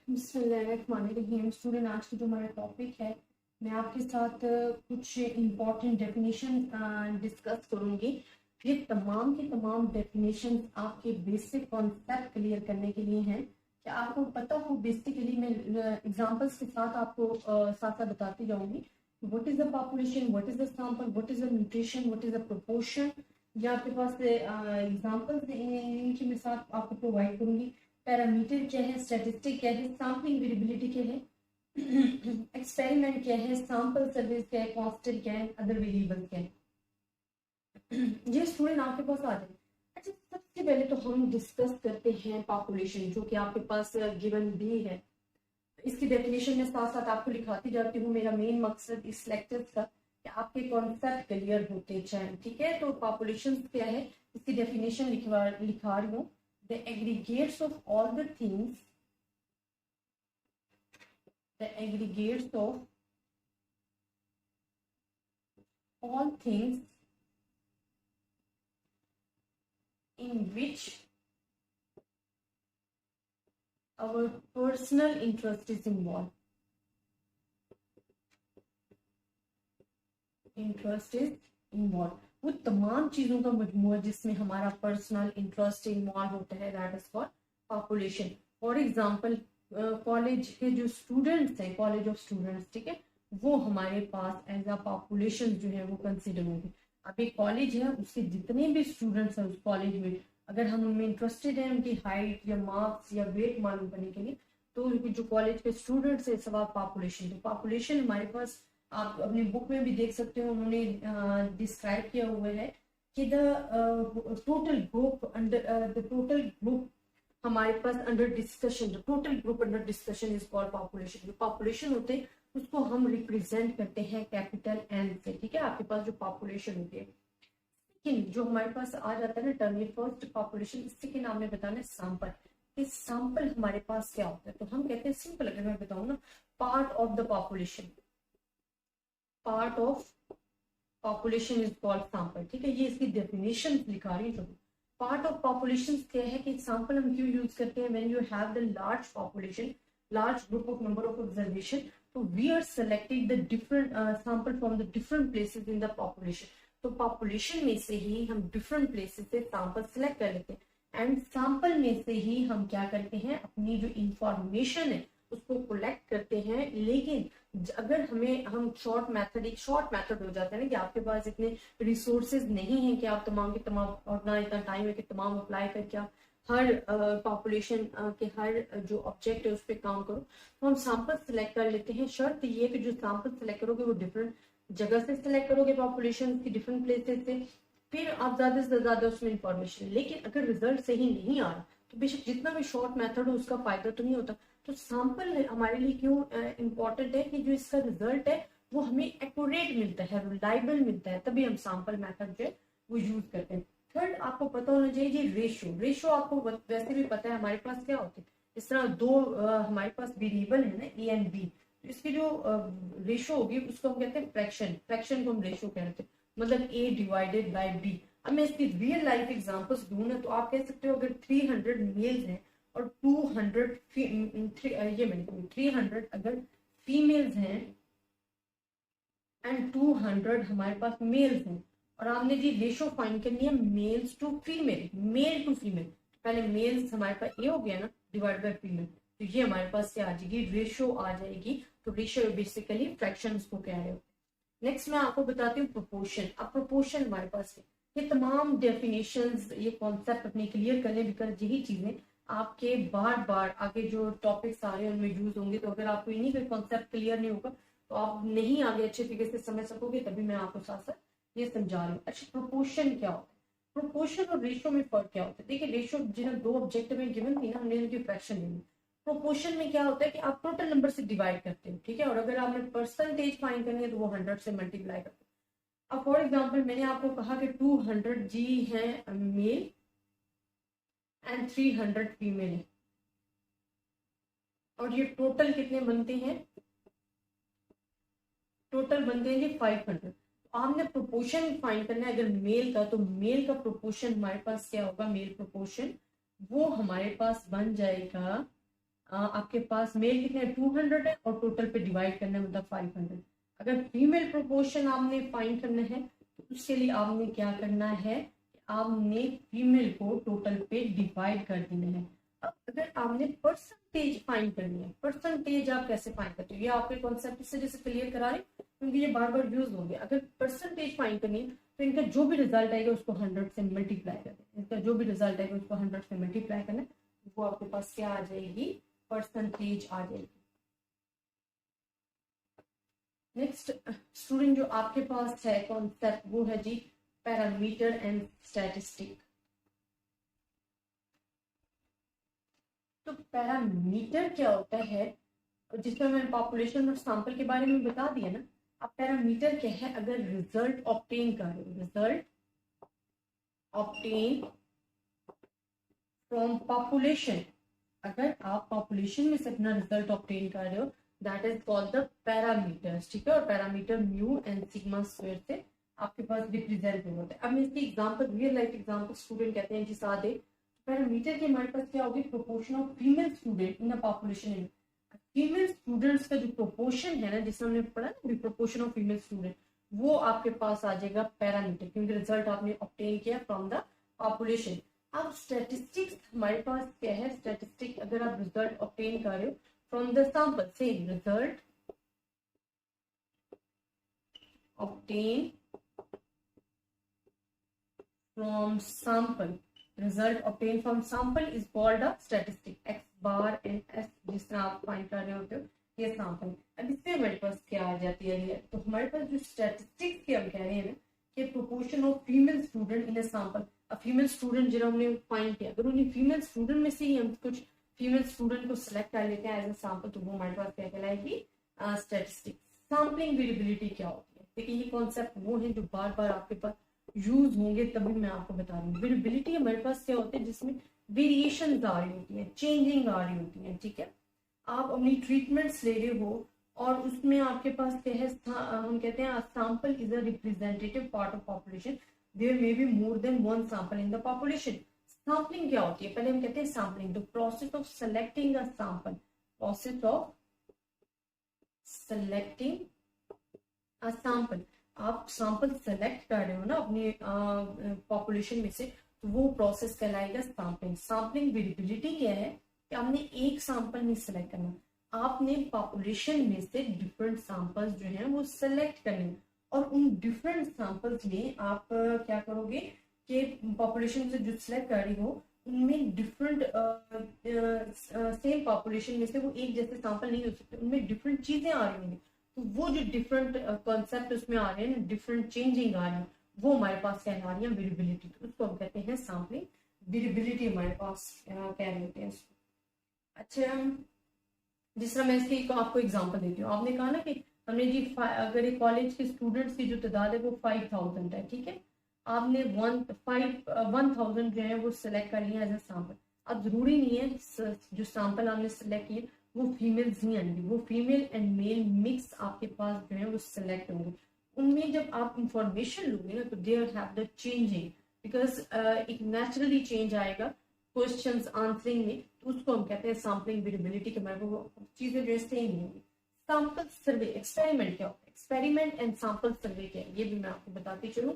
बिस्मिल्लाहिर्रहमानिर्रहीम। स्टूडेंट, आज की जो हमारा टॉपिक है, मैं आपके साथ कुछ इम्पॉर्टेंट डेफिनेशन डिस्कस करूंगी। ये तमाम की तमाम डेफिनेशन आपके बेसिक कॉन्सेप्ट क्लियर करने के लिए हैं कि आपको पता हो। बेसिकली मैं एग्जांपल्स के साथ आपको साथ साथ बताती जाऊंगी। What is the population, what is the sample, what is the nutrition, what is the proportion. ये आपके पास एग्जांपल्स इनकी मैं साथ आपको प्रोवाइड करूंगी। पैरामीटर क्या है, स्टैटिस्टिक क्या है, सैम्पलिंग वेरिएबिलिटी क्या है, एक्सपेरिमेंट क्या है, सैंपल सर्विस क्या है, कांस्टेंट क्या है, अदर वेरिएबल क्या है। ये स्टूडेंट आपके पास आ जाए। अच्छा, सबसे पहले तो हम डिस्कस करते हैं पॉपुलेशन, जो कि आपके पास गिवन भी है। इसकी डेफिनेशन में साथ साथ आपको लिखाती जाती हूँ। मेरा मेन मकसद इस लेक्चर का कि आपके कॉन्सेप्ट क्लियर होते जाएं, ठीक है। तो पॉपुलेशन क्या है, इसकी डेफिनेशन लिखा रही हूँ। The aggregates of all the things, the aggregates of all things in which our personal interest is involved. Interest is involved. वो तमाम चीजों का मजमूआ जिसमें हमारा पर्सनल इंटरेस्ट इन्वॉल्व होता है, that is called population. For example, college के जो स्टूडेंट्स हैं, कॉलेज ऑफ स्टूडेंट्स, ठीक है, वो हमारे पास एज अ पॉपुलेशन जो है वो कंसिडर होंगे। अब एक कॉलेज है, उसके जितने भी स्टूडेंट्स हैं उस कॉलेज में, अगर हम उनमें इंटरेस्टेड हैं, उनकी हाइट या मार्क्स या वेट मालूम करने के लिए, तो जो कॉलेज के स्टूडेंट्स है, सवाल पॉपुलेशन। तो पॉपुलेशन हमारे पास, आप अपनी बुक में भी देख सकते हो, उन्होंने डिस्क्राइब किया हुआ है कि the total group under the total group हमारे पास under discussion, the total group under discussion is called population. जो पॉपुलेशन होते हैं उसको हम रिप्रेजेंट करते हैं कैपिटल एन से, ठीक है। आपके पास जो पॉपुलेशन होती है, लेकिन जो हमारे पास आ जाता है ना टर्म, ये फर्स्ट पॉपुलेशन, इसी के नाम में बताना है सैंपल। इस सैंपल हमारे पास क्या होता है, तो हम कहते हैं, सिंपल अगर मैं बताऊं ना, part of the population, part of population is called sample, ठीक है। ये इसकी डेफिनेशन लिखा रही हूँ। पार्ट ऑफ पॉपुलेशन क्या है कि सैंपल हम क्यों यूज करते हैं, when you have the large population, large group of number of observation, तो we are selecting the different sample from the different places in the population. तो पॉपुलेशन में से ही हम डिफरेंट प्लेसेस से सैंपल सेलेक्ट कर लेते हैं, एंड सैंपल में से ही हम क्या करते हैं, अपनी जो इंफॉर्मेशन है उसको कलेक्ट करते हैं। लेकिन अगर हम शॉर्ट मेथड, एक शॉर्ट मेथड हो जाता है ना कि आपके पास इतने रिसोर्सेज नहीं है कि आप तमाम के तमाम, और ना इतना टाइम है कि तमाम अप्लाई करके आप हर पॉपुलेशन के हर जो ऑब्जेक्ट है उस पर काम करो, तो हम सैंपल सेलेक्ट कर लेते हैं। शर्त ये कि जो सैंपल सेलेक्ट करोगे वो डिफरेंट जगह से सिलेक्ट करोगे, पॉपुलेशन की डिफरेंट प्लेसेस से, फिर आप ज्यादा से ज्यादा उसमें इंफॉर्मेशन। लेकिन अगर रिजल्ट सही नहीं आ रहा तो बेशक जितना भी शॉर्ट मेथड हो उसका फायदा तो नहीं होता। तो सैंपल हमारे लिए क्यों इम्पोर्टेंट है कि जो इसका रिजल्ट है वो हमें एक्यूरेट मिलता है, रिलायबल मिलता है, तभी हम सैंपल मेथड जो है वो यूज करते हैं। थर्ड, आपको पता होना चाहिए ये रेशियो। रेशियो आपको वैसे भी पता है हमारे पास क्या होते हैं। इस तरह दो हमारे पास वेरिएबल है ना, ए एंड बी, तो इसकी जो रेशियो होगी उसको हम कहते हैं फ्रैक्शन। फ्रैक्शन को हम रेशियो कहते हैं, मतलब ए डिवाइडेड बाय बी। अब मैं इसकी रियल लाइफ एग्जांपल्स दूं ना, तो आप कह सकते हो अगर 300 मेल्स हैं और 200 ये मैंने 300 अगर फीमेल्स हैं एंड 200 हमारे पास मेल्स हैं, और आपने जी रेशो फाइंड करनी है males to female, male to female, पहले मेल्स हमारे पास ये हो गया ना डिवाइड बाय फीमेल, तो ये हमारे पास क्या आ जाएगी, रेशो आ जाएगी। तो रेशो बेसिकली फ्रैक्शंस को कह रहे हो। नेक्स्ट मैं आपको बताती हूँ प्रोपोर्शन। अब प्रोपोर्शन हमारे पास है, ये तमाम डेफिनेशंस, ये कॉन्सेप्ट अपने क्लियर करने, बिकॉज यही चीजें आपके बार बार आगे जो टॉपिक्स आ रहे हैं उनमें यूज होंगे। तो अगर आपको इन्हीं का कॉन्सेप्ट क्लियर नहीं होगा तो आप नहीं आगे अच्छे तरीके से समझ सकोगे, तभी मैं आपको साथ साथ ये समझा रही हूँ। अच्छा, प्रोपोर्शन क्या होता है, प्रोपोर्शन और रेशियो में फर्क क्या होता है। देखिए, रेशियो जिन्हें दो ऑब्जेक्ट में गिवन थी ना, हमने उनकी फ्रैक्शन लेनी। प्रोपोर्शन में क्या होता है कि आप टोटल नंबर से डिवाइड करते हो, ठीक है, और अगर आपने परसेंटेज फाइंड करनी है तो वो 100 से मल्टीप्लाई करते हो। अब फॉर एग्जांपल मैंने आपको कहा कि 200 जी है मेल एंड 300 फीमेल है, और ये टोटल कितने बनते हैं, टोटल बनते हैं जी 500। तो आपने प्रोपोर्शन फाइंड करना है अगर मेल का, तो मेल का प्रोपोर्शन हमारे पास क्या होगा, मेल प्रोपोर्शन वो हमारे पास बन जाएगा आपके पास मेल कितने 200 है और टोटल पे डिवाइड करना है मतलब 500। अगर फीमेल प्रोपोर्शन आपने फाइंड करना है तो उसके लिए आपने क्या करना है, आपने फीमेल को टोटल पे डिवाइड कर देना है। अब अगर आपने परसेंटेज फाइंड करनी है, परसेंटेज आप कैसे फाइंड करते हो, ये आपके कॉन्सेप्ट से जैसे क्लियर करा रहे क्योंकि ये बार बार यूज होंगे। अगर परसेंटेज फाइंड करनी है तो इनका जो भी रिजल्ट आएगा उसको 100 से मल्टीप्लाई कर देना, इनका जो भी रिजल्ट आएगा उसको 100 से मल्टीप्लाई करना, वो आपके पास क्या आ जाएगी, परसेंटेज आ जाएगी। नेक्स्ट स्टूडेंट जो आपके पास है कॉन्सेप्ट वो है जी पैरामीटर एंड स्टैटिस्टिक। तो पैरामीटर क्या होता है, जिसमें मैंने पॉपुलेशन और सैंपल के बारे में बता दिया ना। अब पैरामीटर क्या है, अगर रिजल्ट ऑब्टेन कर रहे हो, रिजल्ट ऑब्टेन फ्रॉम पॉपुलेशन, अगर आप पॉपुलेशन में से अपना रिजल्ट ऑब्टेन कर रहे हो that is called the parameters, ठीक है। और parameter mu and sigma square से आपके पास रिप्रेजेंट होता है। अब मैं इसकी example, real life example student कहते हैं जी सादे पैरामीटर के हमारे पास क्या होगी, proportion of female student in the population. Female students का जो प्रोपोर्शन है ना, जिसमें हमने पढ़ा ना प्रोपोर्शन ऑफ फीमेल स्टूडेंट, वो आपके पास आ जाएगा पैरामीटर, क्योंकि रिजल्ट आपने ऑब्टेन किया फ्रॉम द पॉपुलेशन। अब स्टैटिस्टिक्स हमारे पास क्या है, स्टैटिस्टिक अगर आप रिजल्ट ऑब्टेन कर रहे हो from the sample, same result obtain from sample, result obtain from sample is called a statistic. X bar and S जिस तरह आप फाइंड कर रहे होते हो ये सैंपल। अब इससे हमारे पास क्या आ जाती है, तो हमारे पास जो स्टैटिस्टिक्स के हम कह रहे हैं ना कि proportion of female student in a sample. अब फीमेल स्टूडेंट जो हमने फाइंड किया, अगर उन्हें फीमेल स्टूडेंट में से ही हम कुछ फीमेल स्टूडेंट को सिलेक्ट कर लेते हैं एज अ सैंपल, तो वो हमारे पास क्या कहलाएगी, स्टैटिस्टिक्स। सैम्पलिंग वेरिएबिलिटी क्या होती है, देखिए ये कॉन्सेप्ट वो है जो बार बार आपके पास यूज होंगे, तभी मैं आपको बता रही हूँ। वेरिएबिलिटी हमारे पास क्या होती है, जिसमें वेरिएशन आ रही होती है, चेंजिंग आ रही होती है, ठीक है। आप अपनी ट्रीटमेंट्स ले रहे हो और उसमें आपके पास क्या है, हम कहते हैं sample is a representative part of population, there may be more than one sample in the population. Sampling क्या होती है, पहले हम कहते हैं sampling, the process of selecting a sample, process of selecting a sample. आप सैंपल सेलेक्ट कर रहे हो ना अपनी पॉपुलेशन में से, तो वो प्रोसेस कहलाएगा सैम्पलिंग। सैम्पलिंग वेरिएबिलिटी क्या है कि आपने एक सैंपल नहीं सेलेक्ट करना, आपने पॉपुलेशन में से डिफरेंट सैंपल्स जो हैं वो सेलेक्ट करने, और उन डिफरेंट सैंपल्स में आप क्या करोगे कि पॉपुलेशन से जो सिलेक्ट कर रही हो उनमें डिफरेंट सेम पॉपुलेशन में से वो एक जैसे सैंपल नहीं हो सकते, उनमें डिफरेंट चीजें आ रही होंगी, तो वो जो डिफरेंट कॉन्सेप्ट उसमें आ रहे हैं, डिफरेंट चेंजिंग आ रही है, वो हमारे पास कहला रही है वेरिएबिलिटी, तो उसको हम कहते हैं सैम्पलिंग वेरिएबिलिटी हमारे पास कह रहे होते हैं इसको। अच्छा, जिस तरह मैं इसकी आपको एग्जांपल देती हूँ, आपने कहा ना कि हमने जी अगर एक कॉलेज के स्टूडेंट्स की जो तादाद है वो 5000 है, ठीक है, आपने 1000 जो है वो सिलेक्ट कर लिया एज ए सैंपल। अब जरूरी नहीं है जो सैंपल आपने सिलेक्ट किए वो फीमेल्स नहीं आएंगी, वो फीमेल एंड मेल मिक्स आपके पास जो है वो सिलेक्ट होंगे। उनमें जब आप इंफॉर्मेशन लोगे ना तो there have the changing, because एक नेचुरली चेंज आएगा क्वेश्चंस आंसरिंग में, तो उसको हम कहते हैं सैम्पलिंग वेरिएबिलिटी के बारे में, वो चीजें जो सेम नहीं होंगी। सैंपल सर्वे एक्सपेरिमेंट क्या होता है, एक्सपेरिमेंट एंड सैंपल सर्वे क्या है ये भी मैं आपको बताती चलूँ,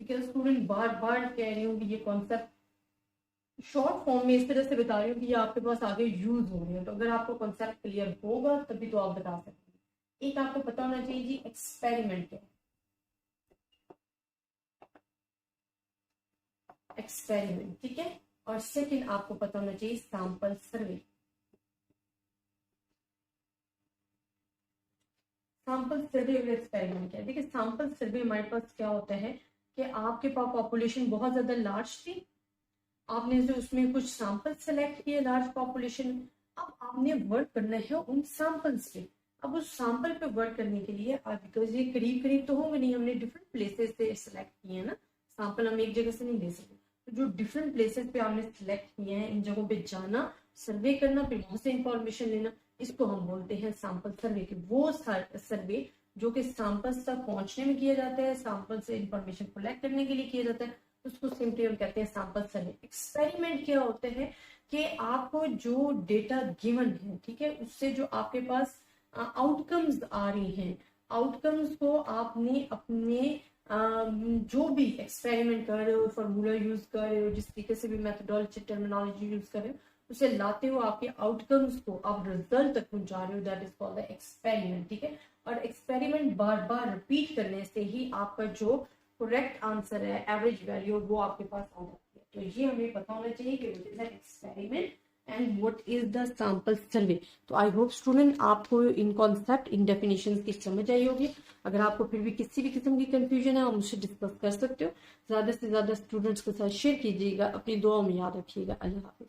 बिकॉज स्टूडेंट बार बार कह रही हूँ कि ये कॉन्सेप्ट शॉर्ट फॉर्म में इस तरह से बता रही हूँ कि ये आपके पास आगे यूज हो रही है, तो अगर आपको कॉन्सेप्ट क्लियर होगा तभी तो आप बता सकते हैं। एक आपको पता होना चाहिए जी एक्सपेरिमेंट क्या है, एक्सपेरिमेंट, ठीक है। और सेकंड आपको पता होना चाहिए सैंपल सर्वे। सैंपल सर्वे और एक्सपेरिमेंट क्या है, देखिए सैंपल सर्वे हमारे पास क्या होता है कि आपके पास पॉपुलेशन बहुत ज्यादा लार्ज थी, आपने जो उसमें कुछ सैंपल सेलेक्ट किए लार्ज पॉपुलेशन, अब आपने वर्क करना है उन सैंपल्स पे। अब उस सैंपल पे वर्क करने के लिए बिकॉज ये करीब करीब तो होंगे नहीं, हमने डिफरेंट प्लेसेस से सिलेक्ट किए हैं ना, सैंपल हम एक जगह से नहीं ले सकते, तो जो डिफरेंट प्लेसेस पे आपने सिलेक्ट किए हैं इन जगहों पे जाना, सर्वे करना, फिर वहां से इंफॉर्मेशन लेना, इसको हम बोलते हैं सैंपल सर्वे के। वो सर्वे जो कि सैंपल्स तक पहुंचने में किया जाता है, सैंपल से इंफॉर्मेशन कलेक्ट करने के लिए किया जाता है, उसको सिंपली हम कहते हैं सैंपल सर्वे। एक्सपेरिमेंट क्या होते हैं कि आपको जो डेटा गिवन है, ठीक है, उससे जो आपके पास आउटकम्स आ रही हैं, आउटकम्स को आपने अपने जो भी एक्सपेरिमेंट कर रहे हो, फॉर्मूला यूज कर रहे हो, जिस तरीके से भी मेथोडोलॉजी टर्मिनोलॉजी यूज कर रहे हो, उसे लाते हो आपके आउटकम्स को आप रिजल्ट तक पहुंचा रहे हो, that is called the experiment, ठीक है। और एक्सपेरिमेंट बार बार रिपीट करने से ही आपका जो करेक्ट आंसर है, एवरेज वैल्यू, वो आपके पास आ जाती है। तो ये हमें पता होना चाहिए कि what is the experiment and what is the sample survey. तो आई होप स्टूडेंट आपको इन कॉन्सेप्ट, इन डेफिनेशंस की समझ आई होगी। अगर आपको फिर भी किसी भी किस्म की कंफ्यूजन है, आप मुझसे डिस्कस कर सकते हो। ज्यादा से ज्यादा स्टूडेंट्स के साथ शेयर कीजिएगा, अपनी दुआओं में याद रखिएगा। अल्लाह हाफिज।